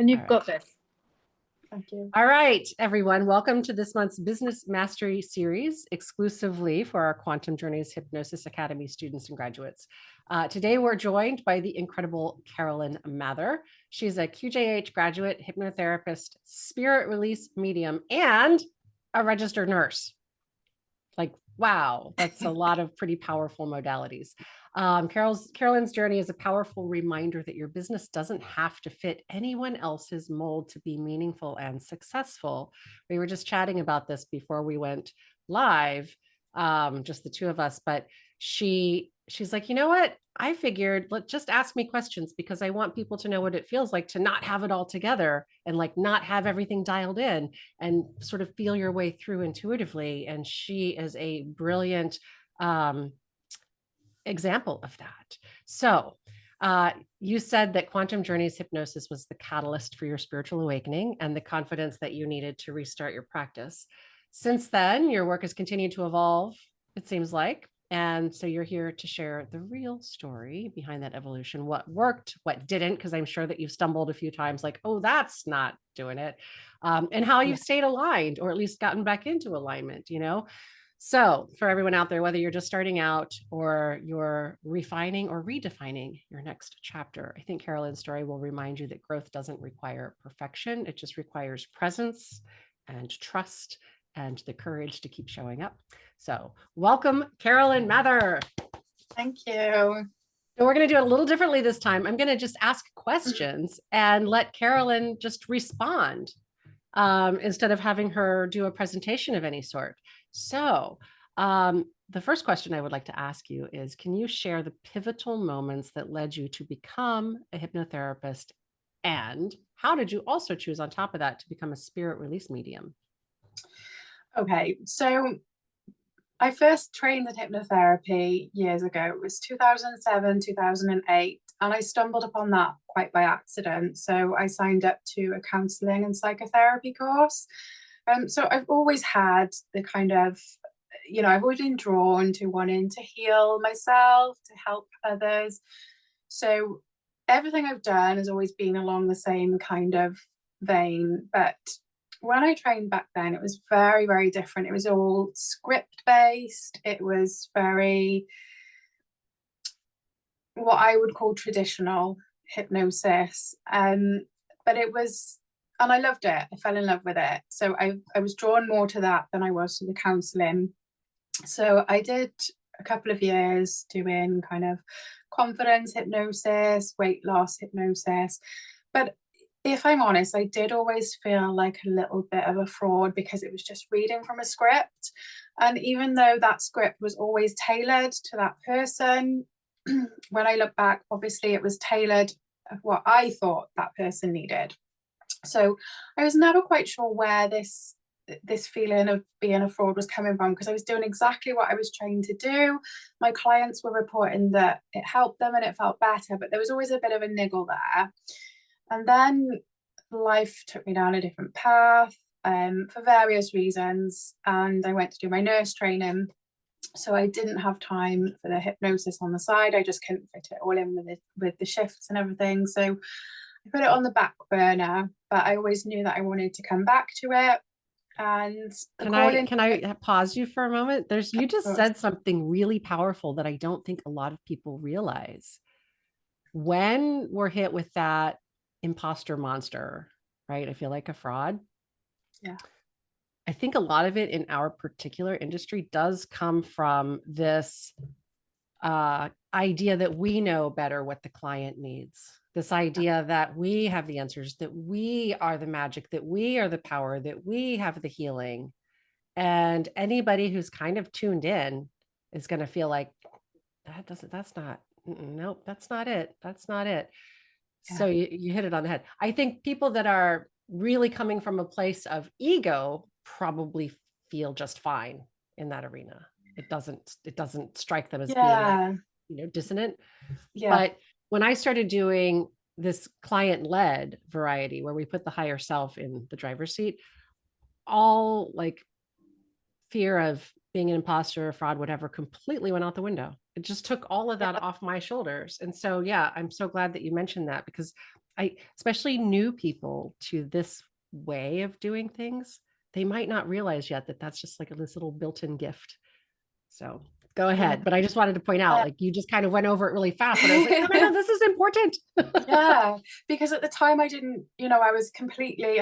And you've All right. got this. Thank you. All right, everyone. Welcome to this month's Business Mastery series, exclusively for our Quantum Journeys Hypnosis Academy students and graduates. Today, we're joined by the incredible Carolyn Mather. She's a QJHA graduate, hypnotherapist, spirit release medium, and a registered nurse. Like, wow, that's a lot of pretty powerful modalities. Carolyn's journey is a powerful reminder that your business doesn't have to fit anyone else's mold to be meaningful and successful. We were just chatting about this before we went live, just the two of us, but she's like, you know what? I figured, just ask me questions because I want people to know what it feels like to not have it all together and like not have everything dialed in and sort of feel your way through intuitively. And she is a brilliant example of that. So you said that Quantum Journeys Hypnosis was the catalyst for your spiritual awakening and the confidence that you needed to restart your practice. Since then, your work has continued to evolve, it seems like. And so you're here to share the real story behind that evolution, what worked, what didn't, because I'm sure that you've stumbled a few times like, oh, that's not doing it. And how you've stayed aligned or at least gotten back into alignment, you know? So for everyone out there, whether you're just starting out or you're refining or redefining your next chapter, I think Carolyn's story will remind you that growth doesn't require perfection. It just requires presence and trust and the courage to keep showing up. So welcome, Carolyn Mather. Thank you. So we're going to do it a little differently this time. I'm going to just ask questions and let Carolyn just respond instead of having her do a presentation of any sort. So the first question I would like to ask you is, can you share the pivotal moments that led you to become a hypnotherapist? And how did you also choose on top of that to become a spirit release medium? Okay, so I first trained in hypnotherapy years ago. It was 2007, 2008, and I stumbled upon that quite by accident. So I signed up to a counseling and psychotherapy course. So I've always had the kind of, I've always been drawn to wanting to heal myself, to help others. So everything I've done has always been along the same kind of vein. But when I trained back then, it was very, very different. It was all script based. It was very what I would call traditional hypnosis. But it was, and I loved it. I fell in love with it. So I was drawn more to that than I was to the counseling. So I did a couple of years doing kind of confidence hypnosis, weight loss hypnosis. But if I'm honest, I did always feel like a little bit of a fraud because it was just reading from a script. And even though that script was always tailored to that person, when I look back, obviously it was tailored of what I thought that person needed. So I was never quite sure where this feeling of being a fraud was coming from, because I was doing exactly what I was trained to do. My clients were reporting that it helped them and it felt better, but there was always a bit of a niggle there. And then life took me down a different path for various reasons. And I went to do my nurse training. So I didn't have time for the hypnosis on the side. I just couldn't fit it all in with the shifts and everything. So I put it on the back burner, but I always knew that I wanted to come back to it. And can I pause you for a moment? You just said something really powerful that I don't think a lot of people realize. When we're hit with that imposter monster, right? I feel like a fraud. Yeah. I think a lot of it in our particular industry does come from this idea that we know better what the client needs. This idea that we have the answers, that we are the magic, that we are the power, that we have the healing. And anybody who's kind of tuned in is going to feel like that's not it. That's not it. Yeah. So you hit it on the head. I think people that are really coming from a place of ego probably feel just fine in that arena. It doesn't strike them as being, dissonant. Yeah. But when I started doing this client-led variety where we put the higher self in the driver's seat, all like fear of being an imposter, a fraud, whatever, completely went out the window. It just took all of that off my shoulders. And so, yeah, I'm so glad that you mentioned that, because especially new people to this way of doing things, they might not realize yet that that's just like this little built-in gift. So go Yeah. ahead. But I just wanted to point out, like, you just kind of went over it really fast, but I was like, oh my God, this is important. Yeah, because at the time I didn't, I was completely,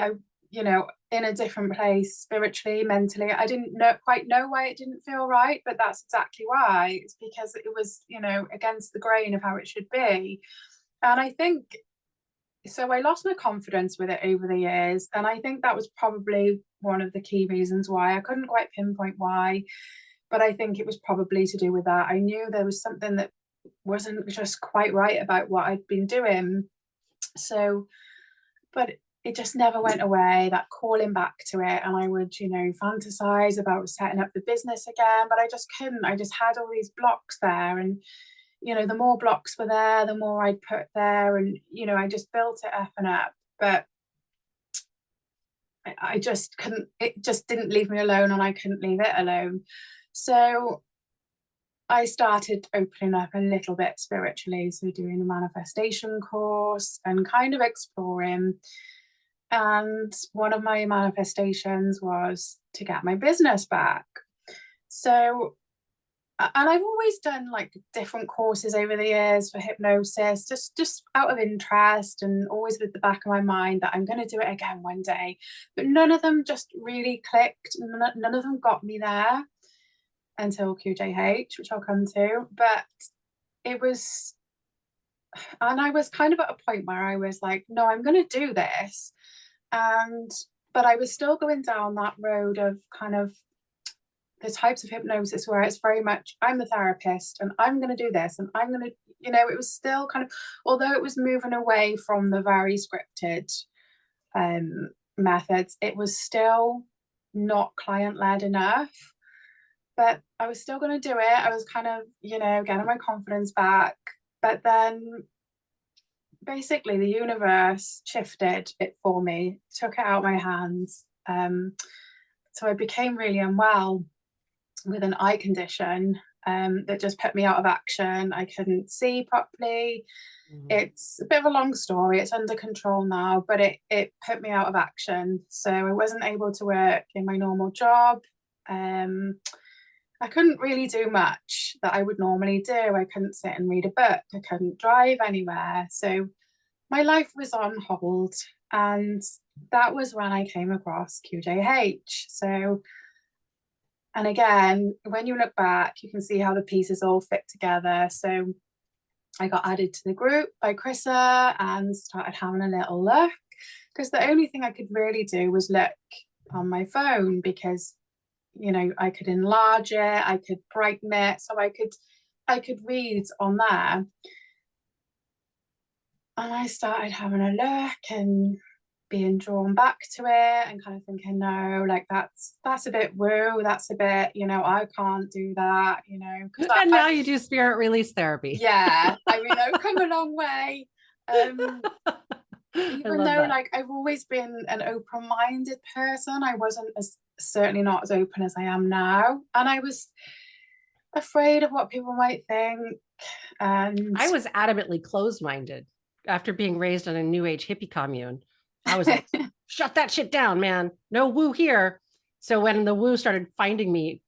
in a different place spiritually, mentally. I didn't quite know why it didn't feel right, but that's exactly why. It's because it was, against the grain of how it should be. And I think, so I lost my confidence with it over the years. And I think that was probably one of the key reasons why. I couldn't quite pinpoint why, but I think it was probably to do with that. I knew there was something that wasn't just quite right about what I'd been doing. So, but it just never went away, that calling back to it. And I would, fantasize about setting up the business again, but I just couldn't. I just had all these blocks there. And, the more blocks were there, the more I'd put there. And, I just built it up and up. But I just couldn't, it just didn't leave me alone, and I couldn't leave it alone. So I started opening up a little bit spiritually, so doing a manifestation course and kind of exploring. And one of my manifestations was to get my business back. So, and I've always done like different courses over the years for hypnosis, just out of interest, and always with the back of my mind that I'm going to do it again one day. But none of them just really clicked. None of them got me there until QJH, which I'll come to. But it was, and I was kind of at a point where I was like, no, I'm going to do this. But I was still going down that road of kind of the types of hypnosis where it's very much, I'm the therapist and I'm going to do this and I'm going to, it was still kind of, although it was moving away from the very scripted methods, it was still not client-led enough. But I was still going to do it. I was kind of, getting my confidence back. But then basically the universe shifted it for me, took it out of my hands. So I became really unwell with an eye condition that just put me out of action. I couldn't see properly. It's a bit of a long story. It's under control now, but it put me out of action. So I wasn't able to work in my normal job. I couldn't really do much that I would normally do. I couldn't sit and read a book. I couldn't drive anywhere. So my life was on hold. And that was when I came across QJH. So, and again, when you look back, you can see how the pieces all fit together. So I got added to the group by Kryssa and started having a little look, because the only thing I could really do was look on my phone, because I could enlarge it, I could brighten it, so I could read on there. And I started having a look and being drawn back to it and kind of thinking, no, like that's a bit woo, that's a bit, I can't do that, And now you do spirit release therapy. Yeah, I mean, I've come a long way. Even though like I've always been an open-minded person, I wasn't certainly not as open as I am now. And I was afraid of what people might think. And I was adamantly closed-minded after being raised in a new age hippie commune. I was like, shut that shit down, man. No woo here. So when the woo started finding me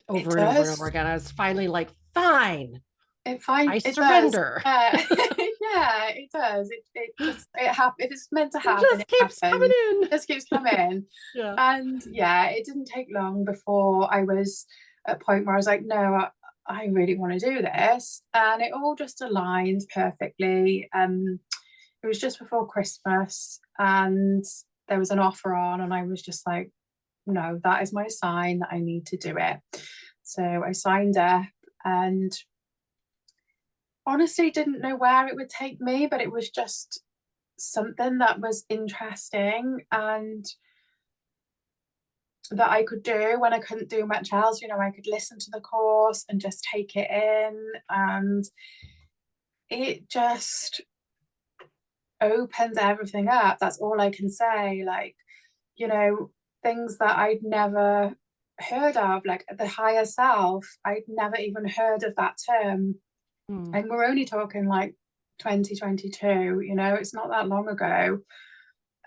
over and over and over again, I was finally like, fine. I surrender. Yeah, it does. It happens. It's meant to happen. It just keeps coming in. It just keeps coming. Yeah. And yeah, it didn't take long before I was at a point where I was like, no, I really want to do this. And it all just aligned perfectly. It was just before Christmas and there was an offer on, and I was just like, no, that is my sign that I need to do it. So I signed up, and honestly didn't know where it would take me, but it was just something that was interesting and that I could do when I couldn't do much else. I could listen to the course and just take it in, and it just opened everything up. That's all I can say. Like, things that I'd never heard of, like the higher self, I'd never even heard of that term. And we're only talking like 2022, you know, it's not that long ago.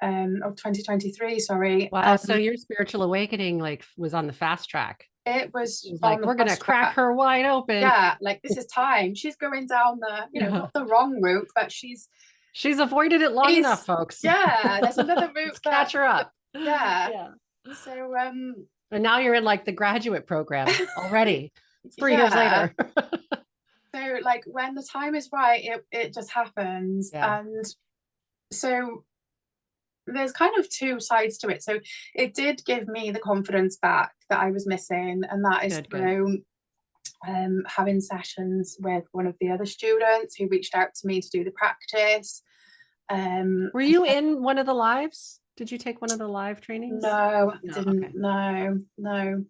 Or 2023, sorry. Wow. So your spiritual awakening like was on the fast track. It was, It was on like, the we're gonna fast crack track. her wide open. Yeah, like this is time. She's going down the, you know, not the wrong route, but she's avoided it long enough, folks. Yeah, there's another route. Let's catch her up. Yeah. So and now you're in like the graduate program already. It's 3 years yeah. later. So like when the time is right, it just happens. Yeah. And so there's kind of two sides to it. So it did give me the confidence back that I was missing, and that is through having sessions with one of the other students who reached out to me to do the practice. Were you in one of the lives? Did you take one of the live trainings? No, I didn't. Okay. No.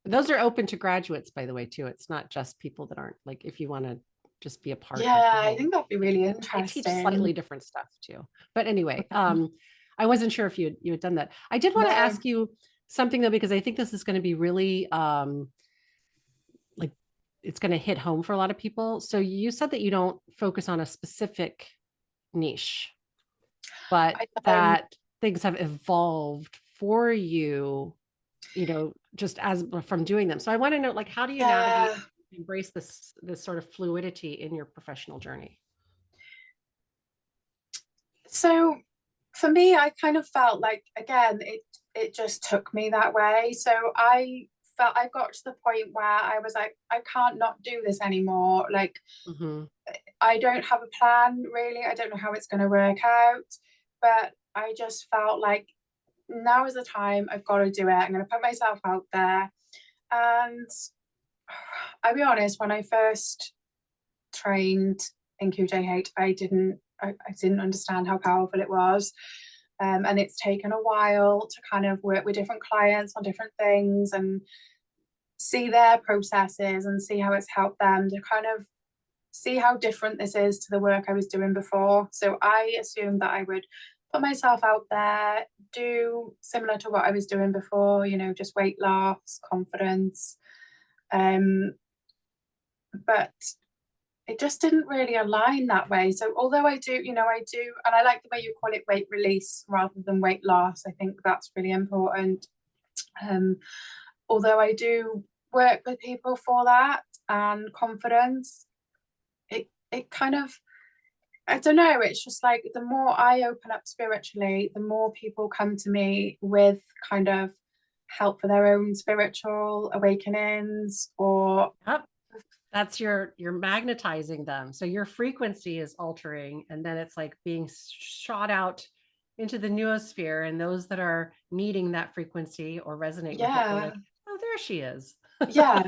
Those are open to graduates, by the way, too. It's not just people that aren't, like, if you want to just be a part. Yeah, I think that'd be really interesting. They teach slightly different stuff too. But anyway, I wasn't sure if you had done that. I did want to ask you something though, because I think this is going to be really like it's going to hit home for a lot of people. So you said that you don't focus on a specific niche, but that things have evolved for you, you know, just as from doing them. So I want to know, like, how do you navigate, embrace this sort of fluidity in your professional journey? So for me, I kind of felt like, again, it just took me that way. So I felt I got to the point where I was like, I can't not do this anymore. Like, I don't have a plan really. I don't know how it's going to work out, but I just felt like now is the time. I've got to do it. I'm going to put myself out there. And I'll be honest, when I first trained in QJHA, I didn't understand how powerful it was. And it's taken a while to kind of work with different clients on different things and see their processes and see how it's helped them to kind of see how different this is to the work I was doing before. So I assumed that I would put myself out there, do similar to what I was doing before, you know, just weight loss, confidence. But it just didn't really align that way. So although I do, and I like the way you call it weight release rather than weight loss. I think that's really important. Although I do work with people for that and confidence, it kind of, I don't know, it's just like the more I open up spiritually, the more people come to me with kind of help for their own spiritual awakenings or that's you're magnetizing them. So your frequency is altering, and then it's like being shot out into the noosphere, and those that are needing that frequency or resonate with it, they're like, oh, there she is. Yeah.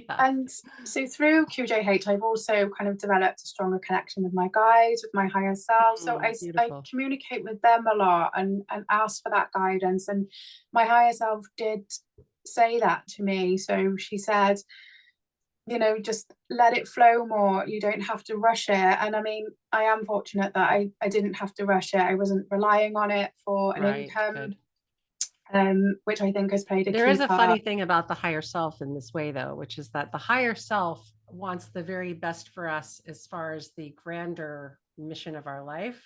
And so through QJH, I've also kind of developed a stronger connection with my guides, with my higher self. So I communicate with them a lot and ask for that guidance. And my higher self did say that to me. So she said, just let it flow more. You don't have to rush it. And I mean, I am fortunate that I didn't have to rush it. I wasn't relying on it for an income. Which I think has played a key part. There is a funny thing about the higher self in this way, though, which is that the higher self wants the very best for us as far as the grander mission of our life.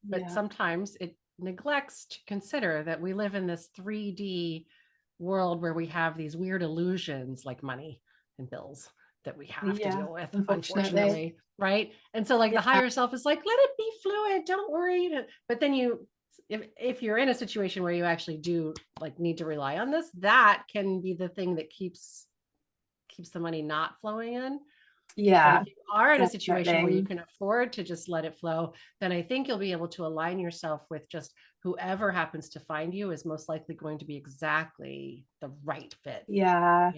But sometimes it neglects to consider that we live in this 3D world where we have these weird illusions like money and bills that we have to deal with, unfortunately. Right. And so like the higher self is like, let it be fluid. Don't worry. But then if you're in a situation where you actually do like need to rely on this, that can be the thing that keeps the money not flowing in. But if you are in a situation where you can afford to just let it flow, then I think you'll be able to align yourself with just whoever happens to find you is most likely going to be exactly the right fit. Yeah.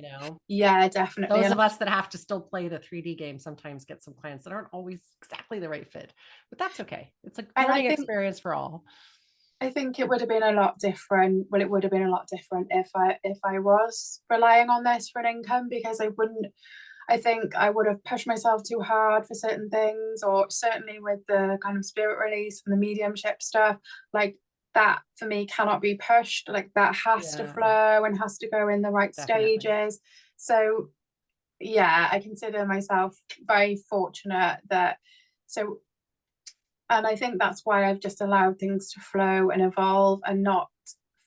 Yeah, definitely. Those of us that have to still play the 3D game sometimes get some clients that aren't always exactly the right fit, but that's okay. It's a learning experience for all. I think it would have been a lot different. Well, it would have been a lot different if I was relying on this for an income, because I think I would have pushed myself too hard for certain things, or certainly with the kind of spirit release and the mediumship stuff, like that for me cannot be pushed. Like that has to flow and has to go in the right stages. So yeah, I consider myself very fortunate that, so, and I think that's why I've just allowed things to flow and evolve and not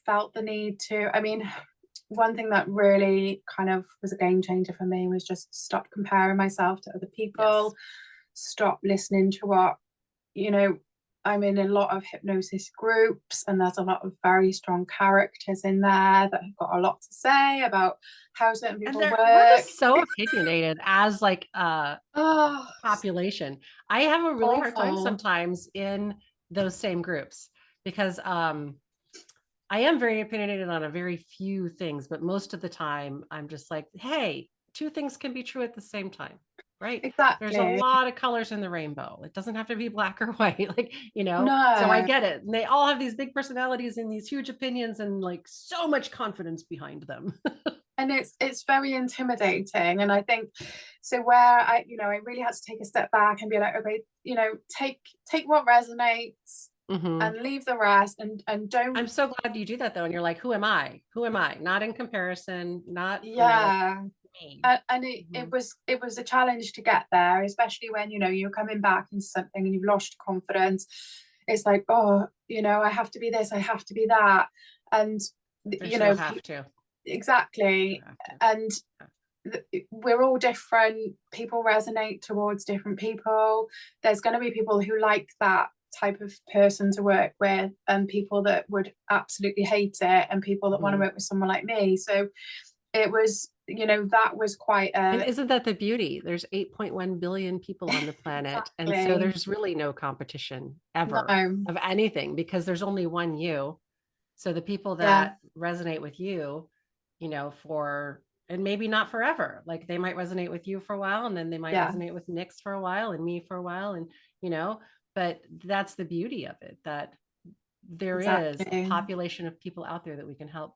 felt the need to. I mean, one thing that really kind of was a game changer for me was just stop comparing myself to other people, Yes. stop listening to what, you know, I'm in a lot of hypnosis groups, and there's a lot of very strong characters in there that have got a lot to say about how certain And people we're work. just so opinionated as like Oh, population. I have a really hard time awful. sometimes in those same groups because I am very opinionated on a very few things, but most of the time I'm just like, hey, two things can be true at the same time, right? There's a Exactly. lot of colors in the rainbow. It doesn't have to be black or white, like, so I No. get it. And they all have these big personalities and these huge opinions and like so much confidence behind them. And it's very intimidating. And I think so where I, I really had to take a step back and be like, okay, take what resonates Mhm. and leave the rest, and don't. I'm so glad you do that though. And you're like, who am I? Who am I? Not in comparison, not, like Yeah. me. And Mhm. it was a challenge to get there, especially when you're coming back into something and you've lost confidence. It's like, oh, I have to be this, I have to be that. And you There's no know have to. exactly. No have to. And we're all different. People resonate towards different people. There's going to be people who like that type of person to work with, and people that would absolutely hate it, and people that want to Mhm. work with someone like me. So it was, that was quite And a isn't that the beauty? There's 8.1 billion people on the planet. And so exactly. there's really no competition ever No. of anything because there's only one you. So the people Yeah. that resonate with you, and maybe not forever, like they might resonate with you for a while and then they might Yeah. resonate with Nick's for a while and me for a while. And, you know, but that's the beauty of it, that there is a Exactly. population of people out there that we can help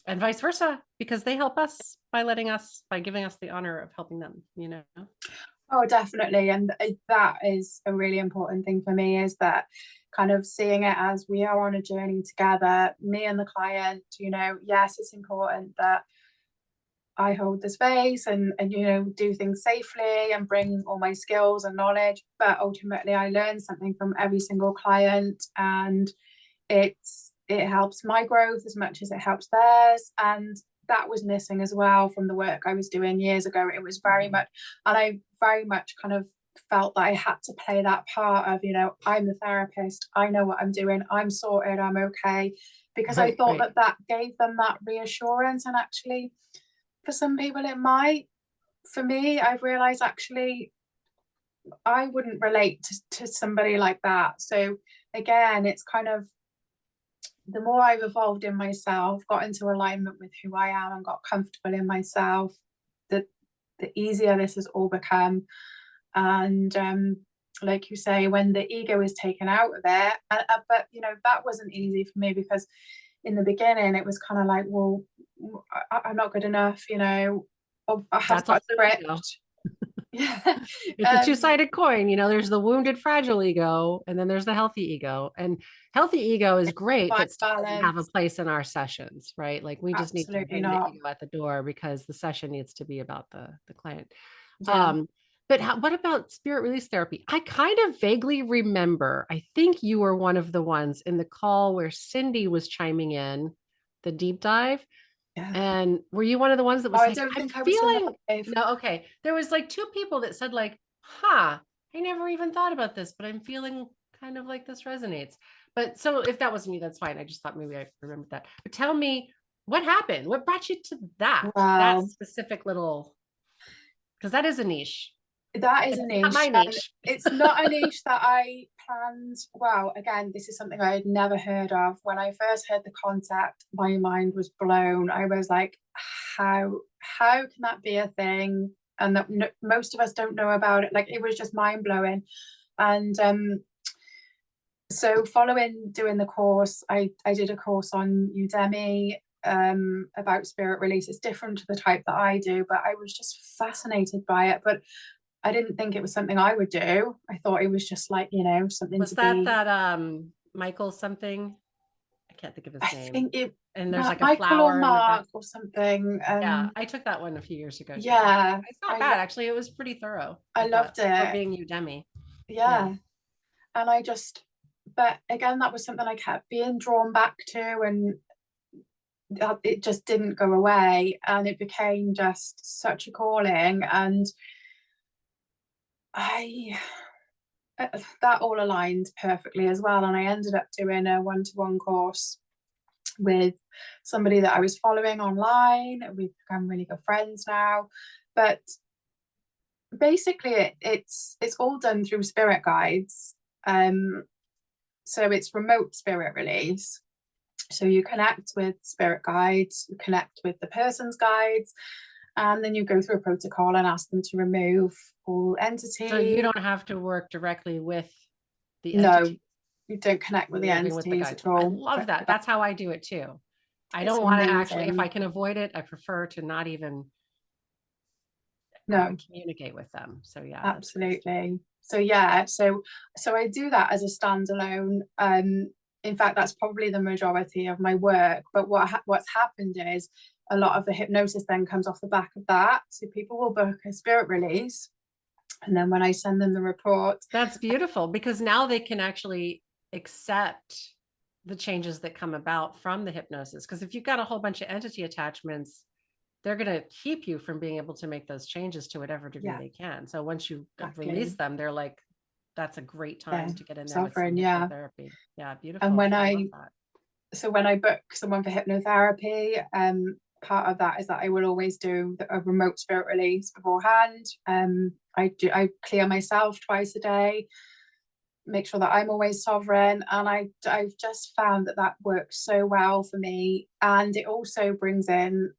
and vice versa, because they help us by giving us the honor of helping them. Oh, definitely. And that is a really important thing for me, is that kind of seeing it as we are on a journey together, me and the client. Yes, it's important that I hold the space and do things safely and bring all my skills and knowledge, but ultimately I learn something from every single client, and it helps my growth as much as it helps theirs. And that was missing as well from the work I was doing years ago. It was very Mhm. much, and I very much kind of felt that I had to play that part of, I'm the therapist, I know what I'm doing, I'm sorted, I'm okay, because I thought Right. that that gave them that reassurance. And actually, for some people it might. For me, I've realized actually I wouldn't relate to somebody like that. So again, it's kind of, the more I've evolved in myself, got into alignment with who I am and got comfortable in myself, the easier this has all become. And like you say, when the ego is taken out of it, but that wasn't easy for me, because in the beginning it was kind of like, well, I'm not good enough, or I have That's all got a the ego. script. Yeah. It's a two-sided coin. There's the wounded, fragile ego, and then there's the healthy ego. And healthy ego is great, Find but still doesn't have a balance. place in our sessions, right? Like we just need to Absolutely bring the not. ego at the door because the session needs to be about the client. Yeah. Um, but what about spirit release therapy? I kind of vaguely remember, I think you were one of the ones in the call where Cindy was chiming in, the deep dive. Yeah. And were you one of the ones that Oh, was I like, don't I'm think I was feeling, alive. no, okay. There was like two people that said like, huh, I never even thought about this, but I'm feeling kind of like this resonates. But so if that wasn't you, that's fine. I just thought maybe I remembered that. But tell me what happened? What brought you to that Wow. specific little, because that is a niche. That is It's a not my niche, and niche. it's not a niche that I planned. Wow, again, this is something I had never heard of. When I first heard the concept, my mind was blown. I was like, how can that be a thing? And that most of us don't know about it. Like, it was just mind blowing. And so following doing the course, I did a course on Udemy about spirit release. It's different to the type that I do, but I was just fascinated by it. But I didn't think it was something I would do. I thought it was just like, something Was to that be. that Michael something? I can't think of I his name. think it and there's like a Michael or flower in the back. Mark or something. Yeah, I took that one a few years ago too. Yeah, It's not bad actually. It was pretty thorough. I loved For it. being Udemy. Yeah. And but again, that was something I kept being drawn back to, and it just didn't go away, and it became just such a calling. And I that all aligned perfectly as well. And I ended up doing a one-to-one course with somebody that I was following online. We've become really good friends now. But basically it's all done through spirit guides. So it's remote spirit release. So you connect with spirit guides, you connect with the person's guides, and then you go through a protocol and ask them to remove all entities. So you don't have to work directly with the entity. No, you don't connect with the entities at all. I love that. That's how I do it too. I don't want to actually, if I can avoid it, I prefer to not even communicate with them. So yeah, absolutely. So yeah, so I do that as a standalone. In fact, that's probably the majority of my work. But what's happened is a lot of the hypnosis then comes off the back of that. So people will book a spirit release, and then when I send them the report, that's beautiful, because now they can actually accept the changes that come about from the hypnosis. Because if you've got a whole bunch of entity attachments, they're going to keep you from being able to make those changes to whatever degree they can. So once you release them, they're like, that's a great time to get in there with some hypnotherapy. Yeah, beautiful. And when I book someone for hypnotherapy, part of that is that I will always do a remote spirit release beforehand. I clear myself twice a day, make sure that I'm always sovereign, and I've just found that works so well for me. And it also brings in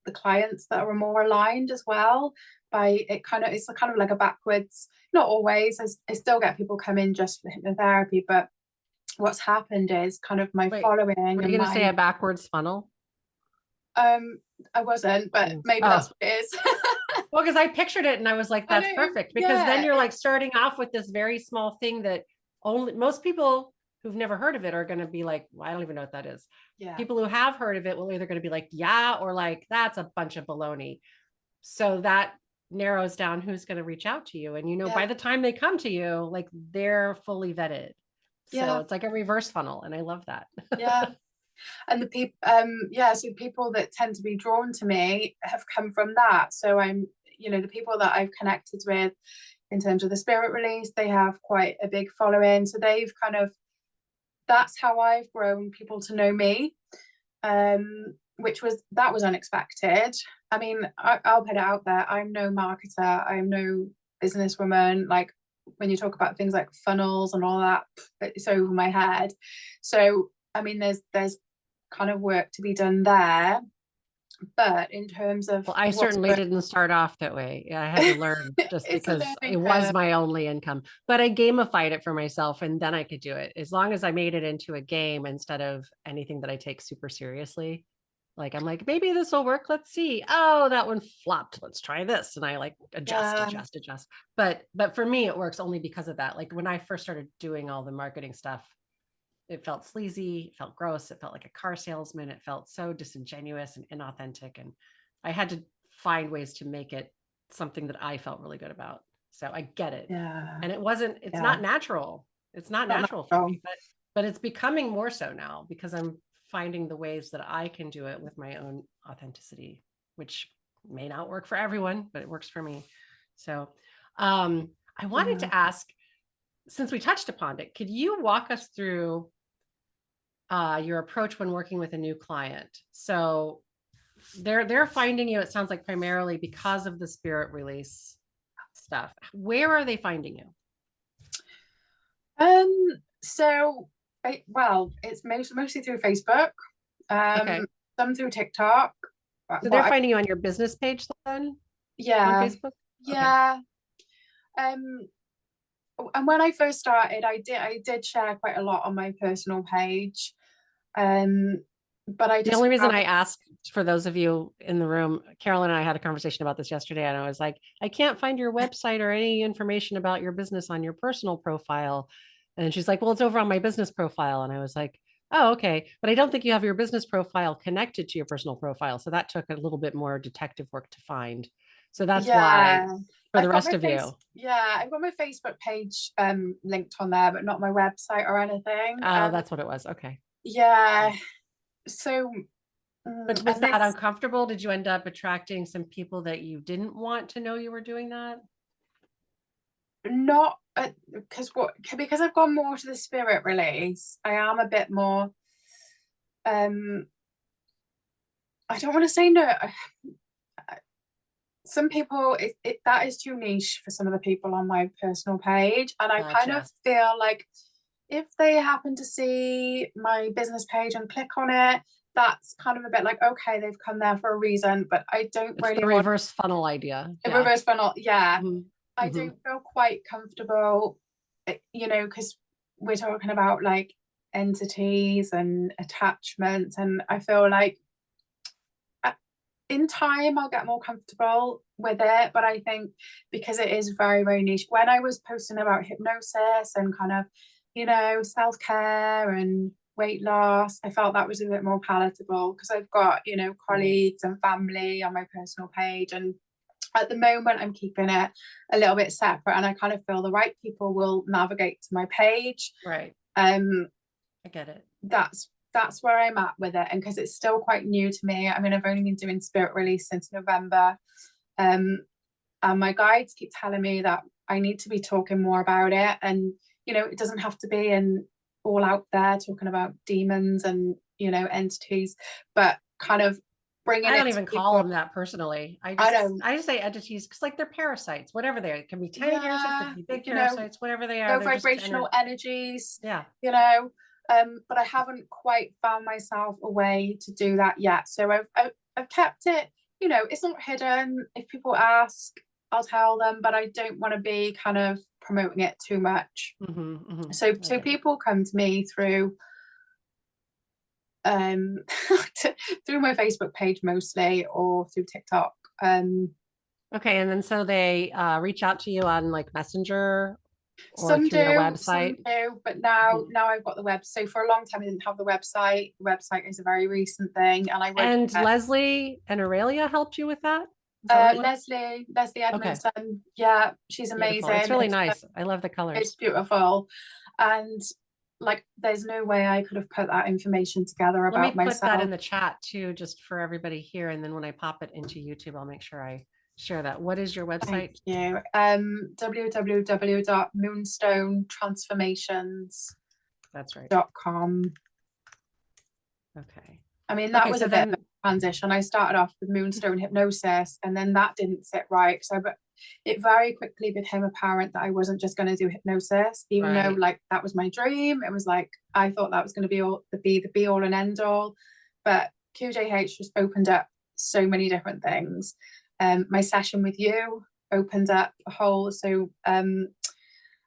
the clients that are more aligned as well. It's kind of like a backwards, not always, I still get people come in just for hypnotherapy, but what's happened is kind of my following. Were you going to say a backwards funnel? I wasn't, but maybe that's what it is. Well, because I pictured it and I was like, that's perfect, because then you're like starting off with this very small thing that only most people who've never heard of it are going to be like, well, I don't even know what that is. People who have heard of it will either going to be like, yeah, or like, that's a bunch of baloney. So that narrows down who's going to reach out to you. And, by the time they come to you, like they're fully vetted. So it's like a reverse funnel. And I love that. Yeah. And the people, so people that tend to be drawn to me have come from that. So I'm, the people that I've connected with in terms of the spirit release, they have quite a big following. So they've that's how I've grown people to know me, that was unexpected. I mean, I'll put it out there. I'm no marketer. I'm no businesswoman. Like when you talk about things like funnels and all that, it's over my head. So, I mean, there's kind of work to be done there. But in terms of, I certainly didn't start off that way. I had to learn just because it was my only income, but I gamified it for myself, and then I could do it as long as I made it into a game instead of anything that I take super seriously. Like, I'm like, maybe this will work. Let's see. Oh, that one flopped. Let's try this. And I like adjust. But for me, it works only because of that. Like when I first started doing all the marketing stuff, it felt sleazy, it felt gross, it felt like a car salesman, it felt so disingenuous and inauthentic. And I had to find ways to make it something that I felt really good about. So I get it. Yeah. And it's not natural. It's not natural for me, but it's becoming more so now because I'm finding the ways that I can do it with my own authenticity, which may not work for everyone, but it works for me. So I wanted to ask, since we touched upon it, could you walk us through your approach when working with a new client? So they're finding you, it sounds like, primarily because of the spirit release stuff. Where are they finding you? So it's mostly through Facebook, some through TikTok. So they're finding you on your business page then? Yeah. On Facebook? Yeah. Okay. And when I first started, I did share quite a lot on my personal page. But the only reason I asked, for those of you in the room, Carolyn and I had a conversation about this yesterday, and I was like, I can't find your website or any information about your business on your personal profile. And she's like, well, it's over on my business profile. And I was like, Oh, okay. But I don't think you have your business profile connected to your personal profile. So that took a little bit more detective work to find. So that's why Yeah. for the rest of you. I've got my Facebook page linked on there, but not my website or anything. Oh, that's what it was. Okay. Yeah. So But was and that this uncomfortable? Did you end up attracting some people that you didn't want to know you were doing that? not because I've gone more to the spirit release, I am a bit more um I don't want to say no. Some people that is too niche for some of the people on my personal page, and I kind of Gotcha. feel like if they happen to see my business page and click on it, that's kind of a bit like, okay, they've come there for a reason, but I don't It's really the want reverse funnel idea. a Yeah. reverse funnel. Yeah, I Mm-hmm. don't feel quite comfortable, because we're talking about like entities and attachments, and I feel like in time I'll get more comfortable with it, but I think because it is very, very niche, when I was posting about hypnosis and kind of, self-care and weight loss, I felt that was a bit more palatable because I've got, colleagues and family on my personal page, and at the moment I'm keeping it a little bit separate, and I kind of feel the right people will navigate to my page. Right. um I get it. that's where I'm at with it, and because it's still quite new to me. I mean, I've only been doing spirit release since November, and my guides keep telling me that I need to be talking more about it, and it doesn't have to be in all out there talking about demons and entities, but kind of bringing I don't it to even call people. them that personally. I don't. I just say entities because like they're parasites, whatever they are. It can be tiny parasites, they Yeah, can be big parasites, whatever they are. low They're just vibrational energies. yeah. But I haven't quite found myself a way to do that yet. So I've kept it. It's not hidden. If people ask, I'll tell them, but I don't want to be kind of promoting it too much. So people come to me through um through my Facebook page mostly, or through TikTok. Okay, and then so they reach out to you on like Messenger or Some through your do, some website. do, but now I've got the web. So for a long time I didn't have the website. The website is a very recent thing, and I would And Leslie and Aurelia helped you with that? Is that what it was? Leslie Okay, Edmondson. Yeah, she's beautiful. It's amazing. really nice. I love the It's colors. beautiful, and like there's no way I could have put that information together Let me about put that myself. in the chat too, just for everybody here. And then when I pop it into YouTube, I'll make sure I share that. What is your Thank website? you. www.moonstonetransformations.com. That's right. Okay. I mean, that Okay, was so a bit of then a transition. I started off with Moonstone hypnosis, and then that didn't sit right. So it very quickly became apparent that I wasn't just going to do hypnosis, even though right. like that was my dream. It was like I thought that was going to be the be all and end all, but QJH just opened up so many different things. My session with you opened up a whole. So I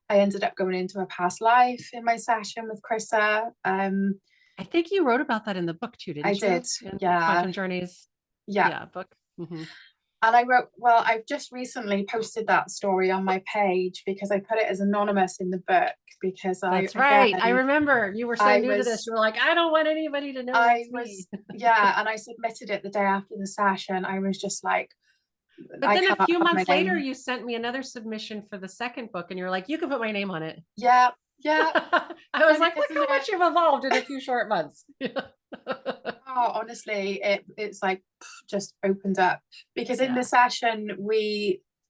ended up going into a past life in my session with Kryssa. I think you wrote about that in the book too, I didn't did, you? In yeah, Quantum Journeys. yeah. Yeah, book. And I wrote, well, I've just recently posted that story on my page because I put it as anonymous in the book because That's right. I remember you were so new to this. You were like, I don't want anybody to know it's me. Yeah, and I submitted it the day after the session. I was just like, But I then a cannot few have my months later, name. you sent me another submission for the second book, and you're like, you can put my name on it. Yeah, yeah. I was And like, look isn't how it? much you've evolved in a few short months. Oh, honestly, it's like just opened up because in Yeah. the session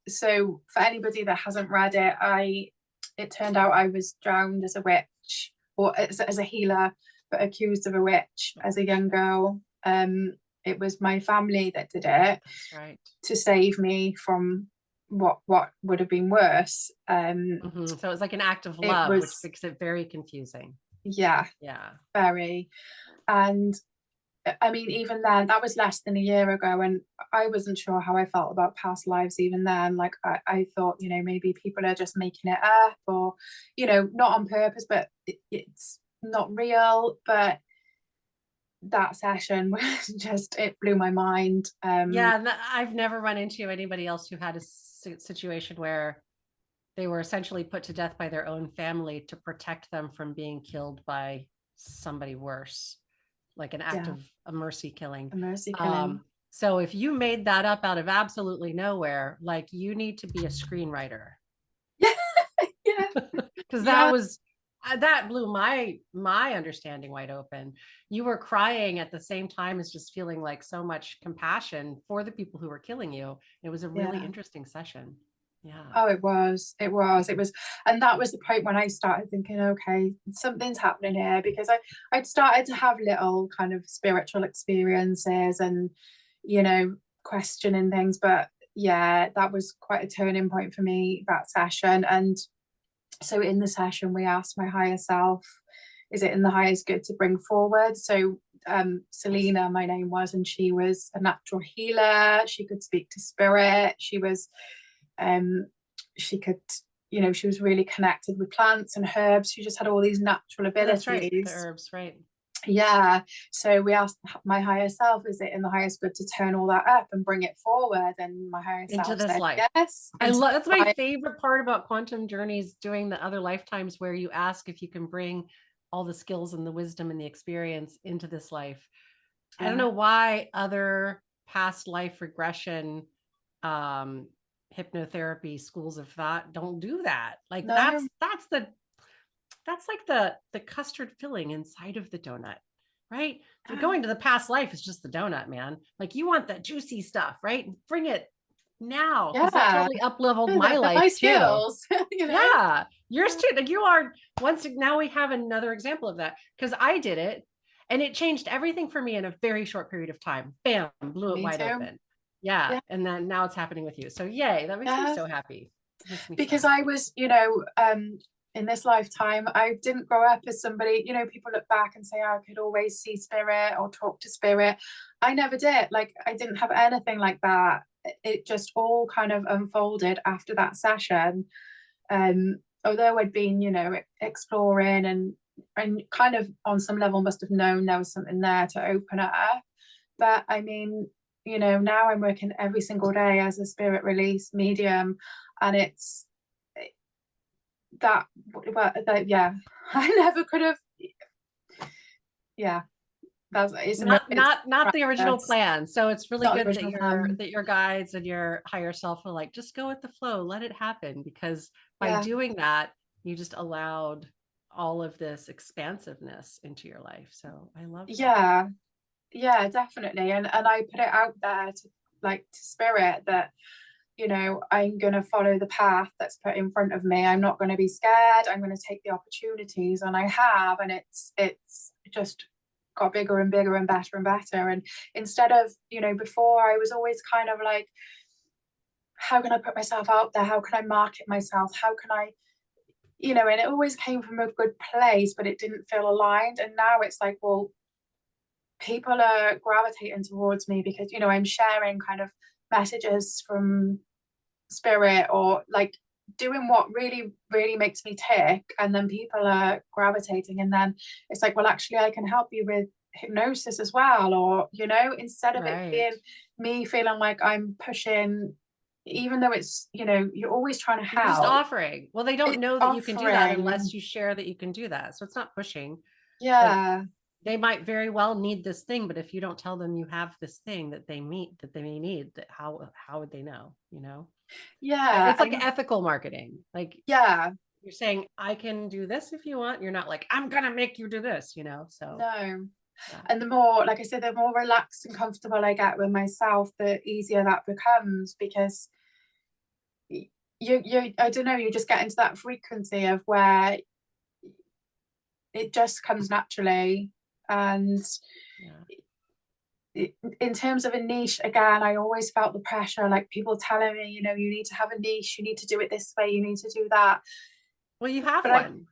so for anybody that hasn't read it, it turned out I was drowned as a witch, or as a healer, but accused of a witch as a young girl. It was my family that did it. That's right. To save me from what would have been worse. So it was like an act of love, which makes it very confusing. Yeah, very. And I mean, even then, that was less than a year ago, and I wasn't sure how I felt about past lives even then. Like, I thought, maybe people are just making it up, or, not on purpose, but it's not real. But that session was just, it blew my mind. I've never run into anybody else who had a situation where they were essentially put to death by their own family to protect them from being killed by somebody worse, like an act of a mercy killing. A mercy killing. So if you made that up out of absolutely nowhere, like you need to be a screenwriter. Yeah. Because that blew my understanding wide open. You were crying at the same time as just feeling like so much compassion for the people who were killing you. It was a really interesting session. Yeah. Oh, it was. And that was the point when I started thinking, okay, something's happening here, because I'd started to have little kind of spiritual experiences and, questioning things. But yeah, that was quite a turning point for me, that session. And so in the session, we asked my higher self, is it in the highest good to bring forward? So Selena, my name was, and she was a natural healer. She could speak to spirit. She could, she was really connected with plants and herbs. She just had all these natural abilities. That's right, the herbs, right. Yeah. So we asked my higher self, is it in the highest good to turn all that up and bring it forward? And my higher self into this said, life. yes. I love, that's my favorite part about quantum journeys, doing the other lifetimes, where you ask if you can bring all the skills and the wisdom and the experience into this life. I don't know why other past life regression hypnotherapy schools of thought don't do that. Like that's like the custard filling inside of the donut, right? Going to the past life is just the donut, man. Like you want that juicy stuff, right? Bring it now, because that totally up-leveled my life skills. Too. Yeah, yours too. Like you are. Now we have another example of that, because I did it and it changed everything for me in a very short period of time. Bam, blew it wide open. Yeah, and then now it's happening with you. So yay, that makes me so happy. Because I was, in this lifetime, I didn't grow up as somebody, people look back and say, oh, I could always see spirit or talk to spirit. I never did. Like, I didn't have anything like that. It just all kind of unfolded after that session. Although I'd been, exploring and kind of on some level must have known there was something there to open up. But I mean, now I'm working every single day as a spirit release medium, and it's that, yeah, I never could have, yeah, it's not the original plan. So it's really good that your guides and your higher self are like, just go with the flow, let it happen, because by doing that, you just allowed all of this expansiveness into your life. So I love that. Yeah, definitely. And I put it out there to spirit that, I'm going to follow the path that's put in front of me. I'm not going to be scared. I'm going to take the opportunities, and I have, and it's just got bigger and bigger and better and better. And instead of, before I was always kind of like, how can I put myself out there? How can I market myself? How can I, and it always came from a good place, but it didn't feel aligned. And now it's like, well, people are gravitating towards me because, I'm sharing kind of messages from spirit, or like doing what really, really makes me tick. And then people are gravitating. And then it's like, well, actually, I can help you with hypnosis as well. Or, instead of it being me feeling like I'm pushing, even though it's, you're always trying to help. You're just offering. Well, they don't know that you can do that unless you share that you can do that. So it's not pushing. Yeah. They might very well need this thing, but if you don't tell them you have this thing that they may need, how would they know? Yeah, it's like ethical marketing. Like, yeah, you're saying, I can do this if you want. You're not like, I'm gonna make you do this, so no. And the more, like I said, the more relaxed and comfortable I get with myself, the easier that becomes, because you I don't know, you just get into that frequency of where it just comes naturally. And in terms of a niche, again, I always felt the pressure, like people telling me, you need to have a niche, you need to do it this way, you need to do that. Well, you have one.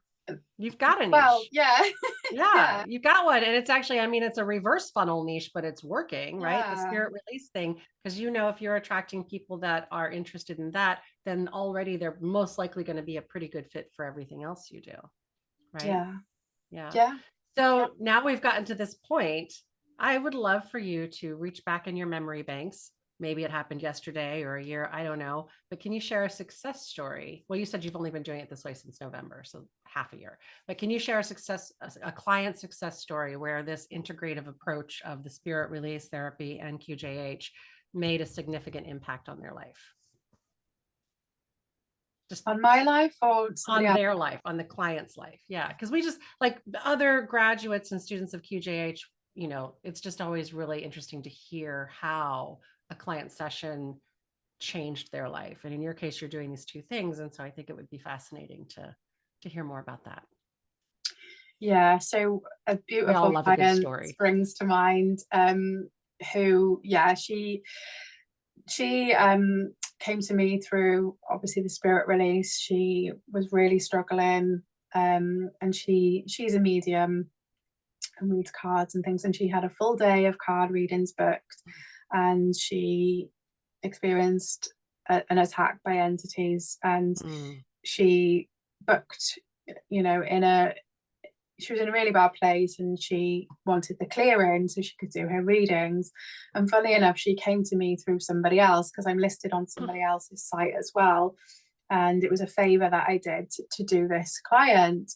You've got a niche. Well, yeah. Yeah, you've got one. And it's actually, it's a reverse funnel niche, but it's working, right? The spirit release thing, because if you're attracting people that are interested in that, then already they're most likely going to be a pretty good fit for everything else you do, right? Yeah. So now we've gotten to this point. I would love for you to reach back in your memory banks Maybe it happened yesterday or a year, I don't know. But can you share a success story? Well, you said you've only been doing it this way since November, so half a year. But can you share a client success story where this integrative approach of the spirit release therapy and QJH made a significant impact on their life? Just On my life or on their life, on the client's life. Yeah. Because we just, like other graduates and students of QJH, you know, it's just always really interesting to hear how a client session changed their life. And in your case, you're doing these two things. And so I think it would be fascinating to hear more about that. Yeah, so a beautiful client springs to mind, who, yeah, she came to me through obviously the spirit release. She was really struggling, and she's a medium and reads cards and things, and she had a full day of card readings booked, and she experienced an attack by entities, and she booked, you know, she was in a really bad place, and she wanted the clearing so she could do her readings. And funnily enough, she came to me through somebody else, because I'm listed on somebody else's site as well. And it was a favor that I did to do this client.